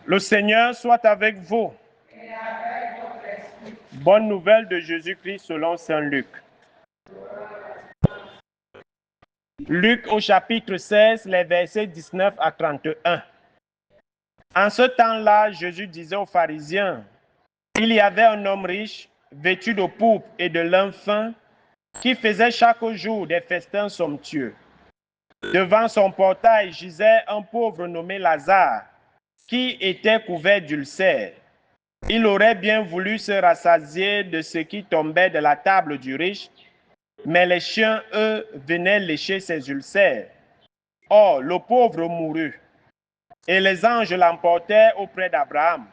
Le Seigneur soit avec vous. Bonne nouvelle de Jésus-Christ selon Saint Luc. Luc au chapitre 16, les versets 19 à 31. En ce temps-là, Jésus disait aux pharisiens, il y avait un homme riche, vêtu de pourpre et de lin fin, qui faisait chaque jour des festins somptueux. Devant son portail gisait un pauvre nommé Lazare, qui était couvert d'ulcères. Il aurait bien voulu se rassasier de ce qui tombait de la table du riche, mais les chiens, eux, venaient lécher ses ulcères. Or, le pauvre mourut, et les anges l'emportèrent auprès d'Abraham.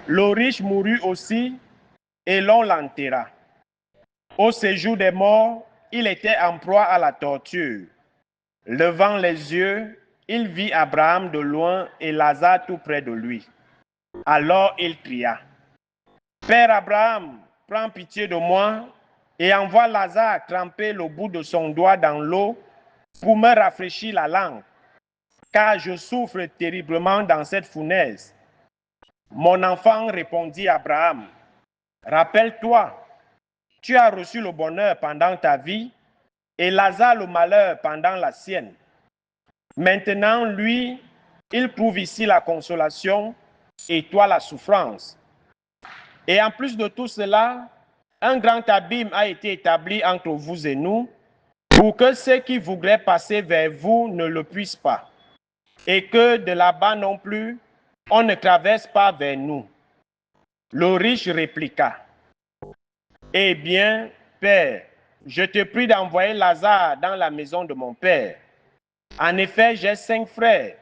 Le riche mourut aussi, et l'on l'enterra. Au séjour des morts, il était en proie à la torture. Levant les yeux, il vit Abraham de loin et Lazare tout près de lui. Alors il cria, « Père Abraham, prends pitié de moi et envoie Lazare tremper le bout de son doigt dans l'eau pour me rafraîchir la langue, car je souffre terriblement dans cette fournaise. » Mon enfant, répondit Abraham, « Rappelle-toi, tu as reçu le bonheur pendant ta vie et Lazare le malheur pendant la sienne. Maintenant, lui, il trouve ici la consolation et toi la souffrance. Et en plus de tout cela, un grand abîme a été établi entre vous et nous pour que ceux qui voudraient passer vers vous ne le puissent pas. Et que de là-bas non plus, on ne traverse pas vers nous. » Le riche répliqua, « Eh bien, Père, je te prie d'envoyer Lazare dans la maison de mon père. En effet, j'ai 5 frères.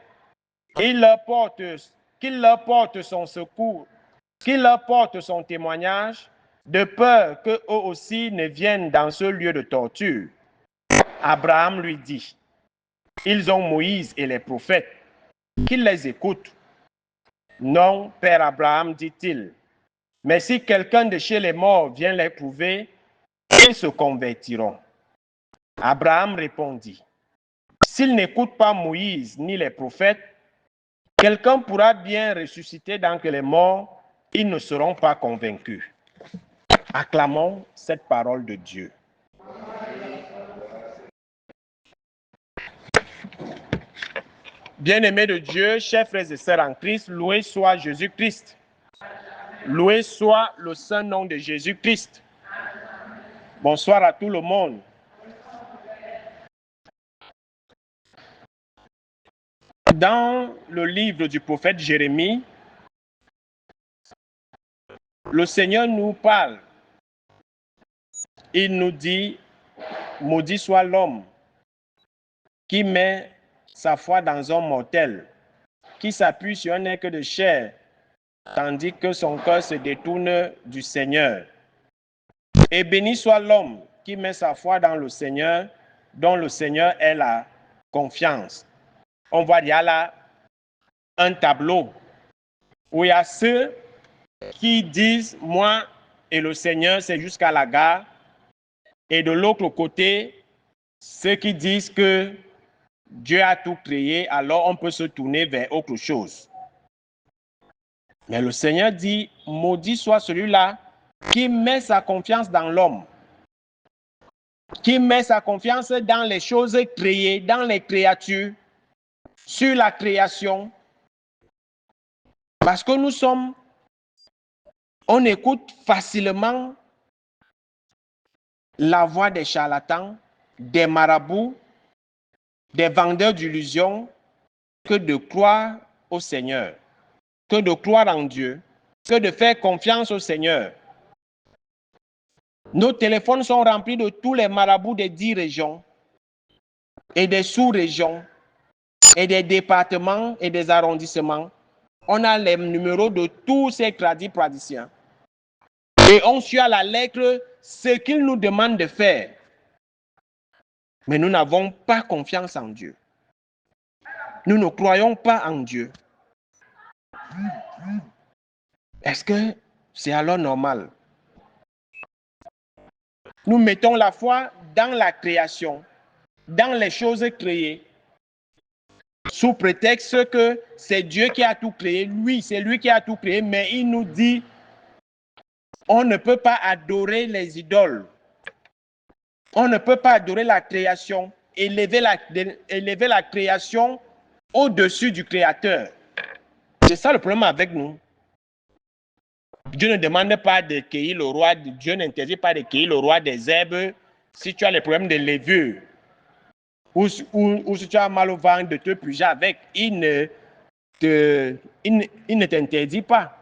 Qu'il leur porte son secours, qu'il leur porte son témoignage, de peur qu'eux aussi ne viennent dans ce lieu de torture. » Abraham lui dit, « Ils ont Moïse et les prophètes, qu'ils les écoutent. » Non, Père Abraham, dit-il, mais si quelqu'un de chez les morts vient les trouver, ils se convertiront. Abraham répondit, « S'ils n'écoutent pas Moïse ni les prophètes, quelqu'un pourra bien ressusciter d'entre les morts, ils ne seront pas convaincus. » Acclamons cette parole de Dieu. Bien-aimés de Dieu, chers frères et sœurs en Christ, loué soit Jésus-Christ. Loué soit le saint nom de Jésus-Christ. Bonsoir à tout le monde. Dans le livre du prophète Jérémie, le Seigneur nous parle. Il nous dit, « Maudit soit l'homme qui met sa foi dans un mortel, qui s'appuie sur un être de chair, tandis que son cœur se détourne du Seigneur. Et béni soit l'homme qui met sa foi dans le Seigneur, dont le Seigneur est la confiance. » On voit il y a là un tableau où il y a ceux qui disent, moi et le Seigneur, c'est jusqu'à la gare. Et de l'autre côté, ceux qui disent que Dieu a tout créé, alors on peut se tourner vers autre chose. Mais le Seigneur dit, maudit soit celui-là qui met sa confiance dans l'homme, qui met sa confiance dans les choses créées, dans les créatures, sur la création. Parce que on écoute facilement la voix des charlatans, des marabouts, des vendeurs d'illusions, que de croire au Seigneur, que de croire en Dieu, que de faire confiance au Seigneur. Nos téléphones sont remplis de tous les marabouts des 10 régions et des sous-régions et des départements et des arrondissements. On a les numéros de tous ces praticiens. Et on suit à la lettre ce qu'ils nous demandent de faire. Mais nous n'avons pas confiance en Dieu. Nous ne croyons pas en Dieu. Est-ce que c'est alors normal? Nous mettons la foi dans la création, dans les choses créées. sous prétexte que c'est Dieu qui a tout créé. Oui, c'est lui qui a tout créé, mais il nous dit, on ne peut pas adorer les idoles. On ne peut pas adorer la création, élever la création au-dessus du Créateur. C'est ça le problème avec nous. Dieu ne demande pas de cueillir le roi, Dieu n'interdit pas de cueillir le roi des herbes si tu as les problèmes de levure. Ou si tu as mal au ventre, de te puger avec, il ne t'interdit pas.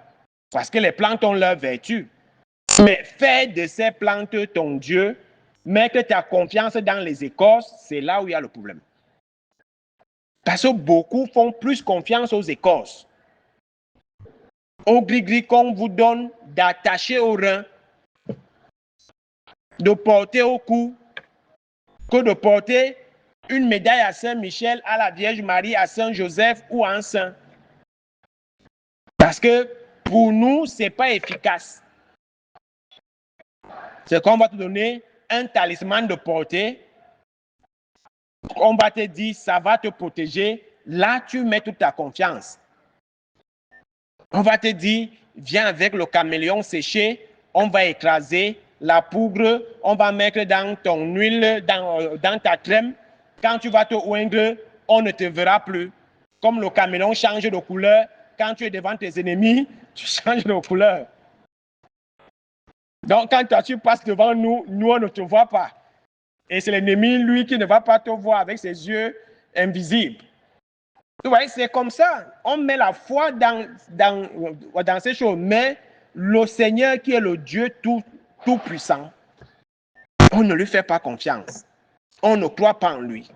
Parce que les plantes ont leur vertu. Mais fais de ces plantes ton Dieu, mettre ta confiance dans les écorces, c'est là où il y a le problème. Parce que beaucoup font plus confiance aux écorces. Au gris-gris qu'on vous donne d'attacher au rein, de porter au cou, que de porter une médaille à Saint-Michel, à la Vierge Marie, à Saint-Joseph ou à un saint. Parce que pour nous, ce n'est pas efficace. C'est qu'on va te donner un talisman de portée. On va te dire, ça va te protéger. Là, tu mets toute ta confiance. On va te dire, viens avec le caméléon séché, on va écraser la poudre, on va mettre dans ton huile, dans ta crème. Quand tu vas te oindre, on ne te verra plus. Comme le caméléon change de couleur, quand tu es devant tes ennemis, tu changes de couleur. Donc, quand toi, tu passes devant nous, nous, on ne te voit pas. Et c'est l'ennemi, lui, qui ne va pas te voir avec ses yeux invisibles. Vous voyez, c'est comme ça. On met la foi dans ces choses. Mais le Seigneur, qui est le Dieu tout-puissant, on ne lui fait pas confiance. On ne croit pas en lui.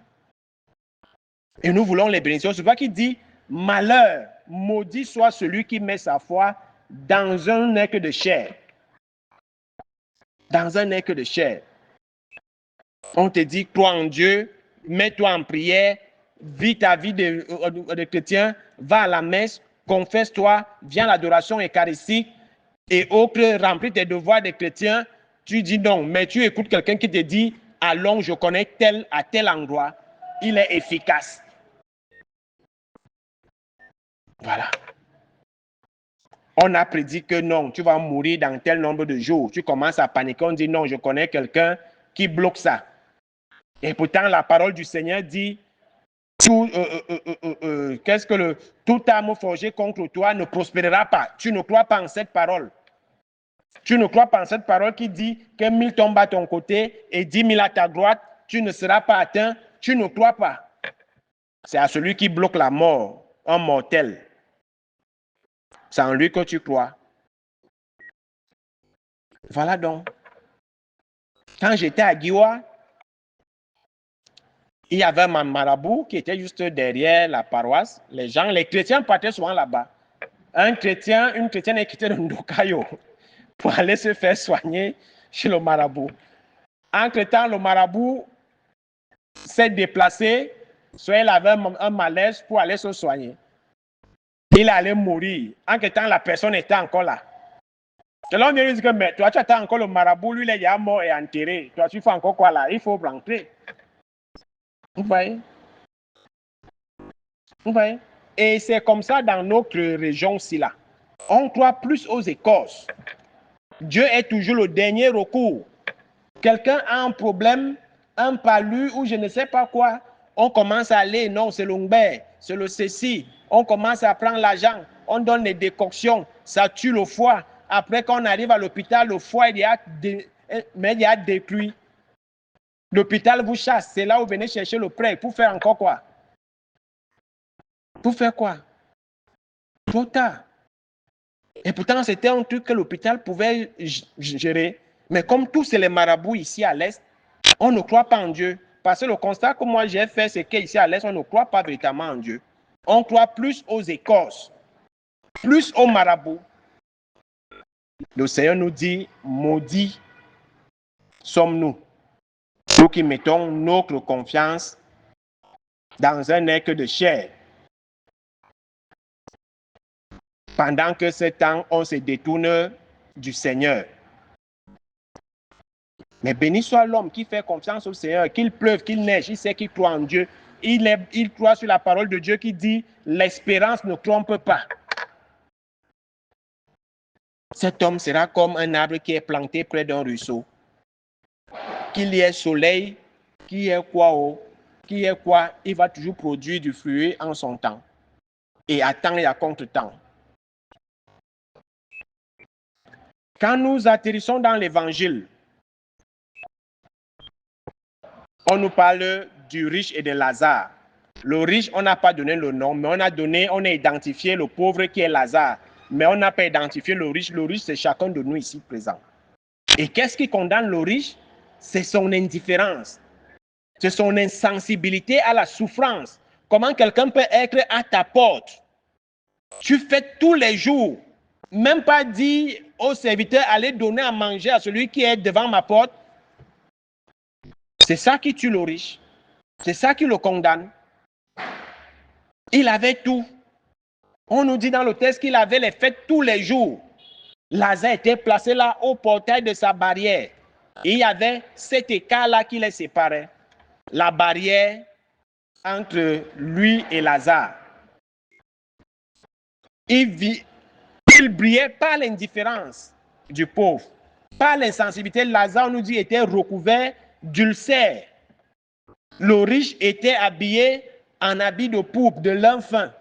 Et nous voulons les bénédictions. C'est pas qu'il dit, malheur, maudit soit celui qui met sa foi dans un écu de chair. Dans un écu de chair. On te dit, crois en Dieu, mets-toi en prière, vis ta vie de chrétien, va à la messe, confesse-toi, viens à l'adoration eucharistique et autres, remplis tes devoirs de chrétien. Tu dis non, mais tu écoutes quelqu'un qui te dit, allons, je connais tel à tel endroit, il est efficace. Voilà. On a prédit que non, tu vas mourir dans tel nombre de jours. Tu commences à paniquer, on dit non, je connais quelqu'un qui bloque ça. Et pourtant, la parole du Seigneur dit, qu'est-ce que toute arme forgée contre toi ne prospérera pas. Tu ne crois pas en cette parole. Tu ne crois pas en cette parole qui dit que 1000 tombent à ton côté et 10 000 à ta droite, tu ne seras pas atteint. Tu ne crois pas. C'est à celui qui bloque la mort, un mortel. C'est en lui que tu crois. Voilà donc. Quand j'étais à Giwa, il y avait un marabout qui était juste derrière la paroisse. Les chrétiens partaient souvent là-bas. Une chrétienne qui était de Ndokayo pour aller se faire soigner chez le marabout. Entre-temps, le marabout s'est déplacé, soit il avait un malaise pour aller se soigner. Il allait mourir. Entre-temps, la personne était encore là. Et là, on lui dit que, mais toi, tu attends encore le marabout, lui, il est déjà mort et enterré. Toi, tu fais encore quoi là? Il faut rentrer. Vous voyez? Vous voyez? Et c'est comme ça dans notre région-ci là. On croit plus aux écorces. Dieu est toujours le dernier recours. Quelqu'un a un problème, un palu ou je ne sais pas quoi, on commence à aller, non, c'est l'ongber, c'est le ceci. On commence à prendre l'argent, on donne des décoctions, ça tue le foie. Après, quand on arrive à l'hôpital, le foie, il y a détruit. L'hôpital vous chasse, c'est là où vous venez chercher le prêt. Pour faire encore quoi? Pour faire quoi? Trop tard. Et pourtant, c'était un truc que l'hôpital pouvait gérer. Mais comme tous les marabouts ici à l'Est, on ne croit pas en Dieu. Parce que le constat que moi j'ai fait, c'est qu'ici à l'Est, on ne croit pas véritablement en Dieu. On croit plus aux écorces, plus aux marabouts. Le Seigneur nous dit, maudits sommes-nous, nous qui mettons notre confiance dans un écu de chair. Pendant que ce temps, on se détourne du Seigneur. Mais béni soit l'homme qui fait confiance au Seigneur, qu'il pleuve, qu'il neige, il sait qu'il croit en Dieu. il croit sur la parole de Dieu qui dit « L'espérance ne trompe pas ». Cet homme sera comme un arbre qui est planté près d'un ruisseau. Qu'il y ait soleil, qu'il y ait quoi, il va toujours produire du fruit en son temps. Et à temps et à contre-temps. Quand nous atterrissons dans l'évangile, on nous parle du riche et de Lazare. Le riche, on n'a pas donné le nom, mais on a identifié le pauvre qui est Lazare. Mais on n'a pas identifié le riche. Le riche, c'est chacun de nous ici présents. Et qu'est-ce qui condamne le riche? C'est son indifférence. C'est son insensibilité à la souffrance. Comment quelqu'un peut être à ta porte? Tu fais tous les jours, même pas dire au serviteur, allez donner à manger à celui qui est devant ma porte. C'est ça qui tue le riche. C'est ça qui le condamne. Il avait tout. On nous dit dans le texte qu'il avait les fêtes tous les jours. Lazare était placé là au portail de sa barrière. Et il y avait cet écart-là qui les séparait. La barrière entre lui et Lazare. Il brillait par l'indifférence du pauvre, par l'insensibilité. Lazare, on nous dit, était recouvert d'ulcères. Le riche était habillé en habit de pourpre, de lin fin.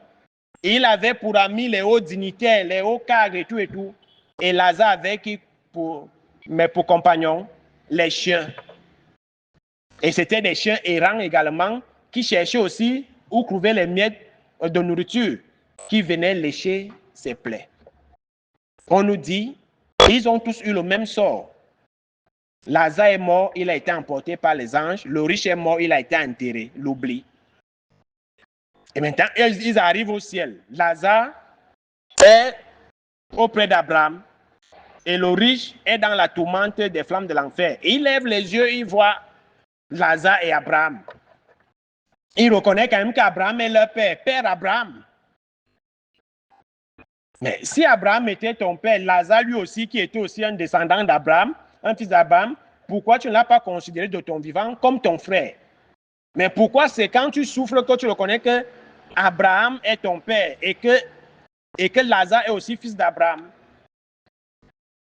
Il avait pour amis les hauts dignitaires, les hauts cadres et tout et tout. Et Lazare avait pour compagnons les chiens. Et c'était des chiens errants également qui cherchaient aussi où trouver les miettes de nourriture qui venaient lécher ses plaies. On nous dit, ils ont tous eu le même sort. Lazare est mort, il a été emporté par les anges. Le riche est mort, il a été enterré, l'oubli. Et maintenant, ils arrivent au ciel. Lazare est auprès d'Abraham et le riche est dans la tourmente des flammes de l'enfer. Il lève les yeux, il voit Lazare et Abraham. Il reconnaît quand même qu'Abraham est leur père, père Abraham. Mais si Abraham était ton père, Lazare lui aussi, qui était aussi un descendant d'Abraham, un fils d'Abraham, pourquoi tu ne l'as pas considéré de ton vivant comme ton frère? Mais pourquoi c'est quand tu souffres que tu reconnais que Abraham est ton père et que Lazare est aussi fils d'Abraham?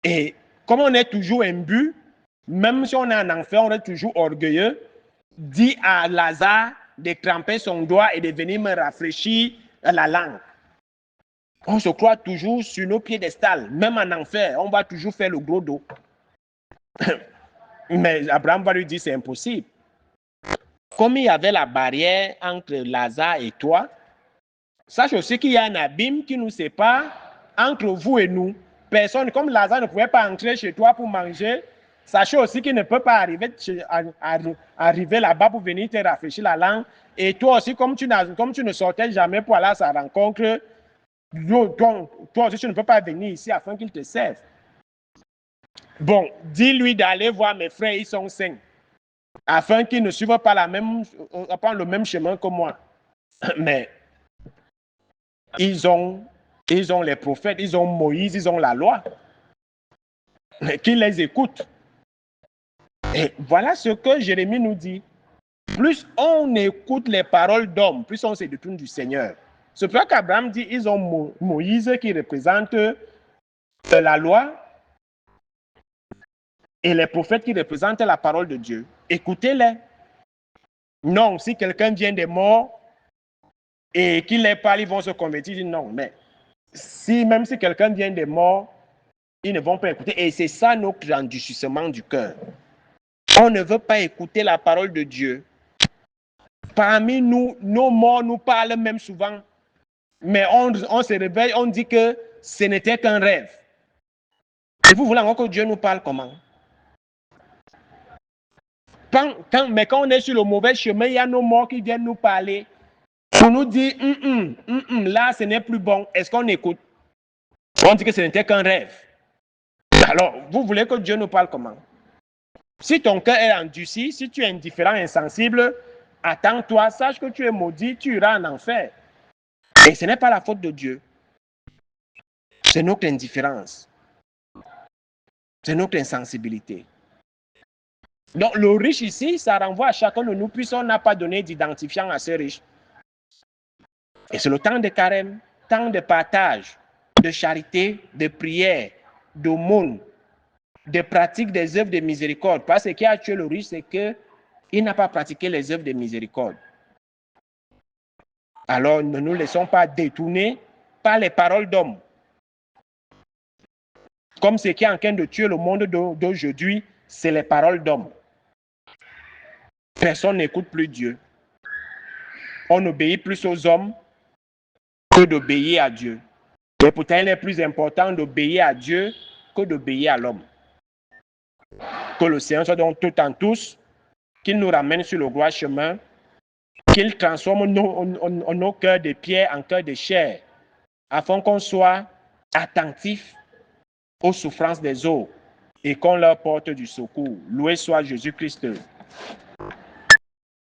Et comme on est toujours imbu, même si on est en enfer, on est toujours orgueilleux, dis à Lazare de tremper son doigt et de venir me rafraîchir la langue. On se croit toujours sur nos piédestals, même en enfer, on va toujours faire le gros dos. Mais Abraham va lui dire c'est impossible. Comme il y avait la barrière entre Lazare et toi, sache aussi qu'il y a un abîme qui nous sépare entre vous et nous. Personne, comme Lazare ne pouvait pas entrer chez toi pour manger, sachez aussi qu'il ne peut pas arriver là-bas pour venir te rafraîchir la langue. Et toi aussi, comme tu ne sortais jamais pour aller à sa rencontre, toi aussi, tu ne peux pas venir ici afin qu'il te serve. Bon, dis-lui d'aller voir mes frères, ils sont saints, afin qu'ils ne suivent pas le même chemin que moi. Mais ils ont les prophètes, ils ont Moïse, ils ont la loi. Qu'ils les écoutent. Et voilà ce que Jérémie nous dit. Plus on écoute les paroles d'hommes, plus on se détourne du Seigneur. C'est pour ça qu'Abraham dit ils ont Moïse qui représente la loi et les prophètes qui représentent la parole de Dieu. Écoutez-les. Non, si quelqu'un vient des morts et qu'il les parle, ils vont se convertir. Non, mais même si quelqu'un vient des morts, ils ne vont pas écouter. Et c'est ça notre endurcissement du cœur. On ne veut pas écouter la parole de Dieu. Parmi nous, nos morts nous parlent même souvent. Mais on se réveille, on dit que ce n'était qu'un rêve. Et vous voulez encore que Dieu nous parle comment? Mais quand on est sur le mauvais chemin, il y a nos morts qui viennent nous parler. On nous dit, là, ce n'est plus bon. Est-ce qu'on écoute? On dit que ce n'était qu'un rêve. Alors, vous voulez que Dieu nous parle comment? Si ton cœur est endurci, si tu es indifférent, insensible, attends-toi, sache que tu es maudit, tu iras en enfer. Et ce n'est pas la faute de Dieu. C'est notre indifférence. C'est notre insensibilité. Donc, le riche ici, ça renvoie à chacun de nous, puisqu'on n'a pas donné d'identifiant à ce riche. Et c'est le temps de carême, temps de partage, de charité, de prière, d'aumône, de pratique des œuvres de miséricorde. Parce que ce qui a tué le riche, c'est qu'il n'a pas pratiqué les œuvres de miséricorde. Alors, ne nous laissons pas détourner par les paroles d'hommes. Comme ce qui est en train de tuer le monde d'aujourd'hui, c'est les paroles d'hommes. Personne n'écoute plus Dieu. On obéit plus aux hommes que d'obéir à Dieu. Mais pourtant, il est plus important d'obéir à Dieu que d'obéir à l'homme. Que le Seigneur soit donc tout en tous, qu'il nous ramène sur le droit chemin, qu'il transforme nos cœurs de pierre en cœurs de chair, afin qu'on soit attentif aux souffrances des autres et qu'on leur porte du secours. Loué soit Jésus-Christ.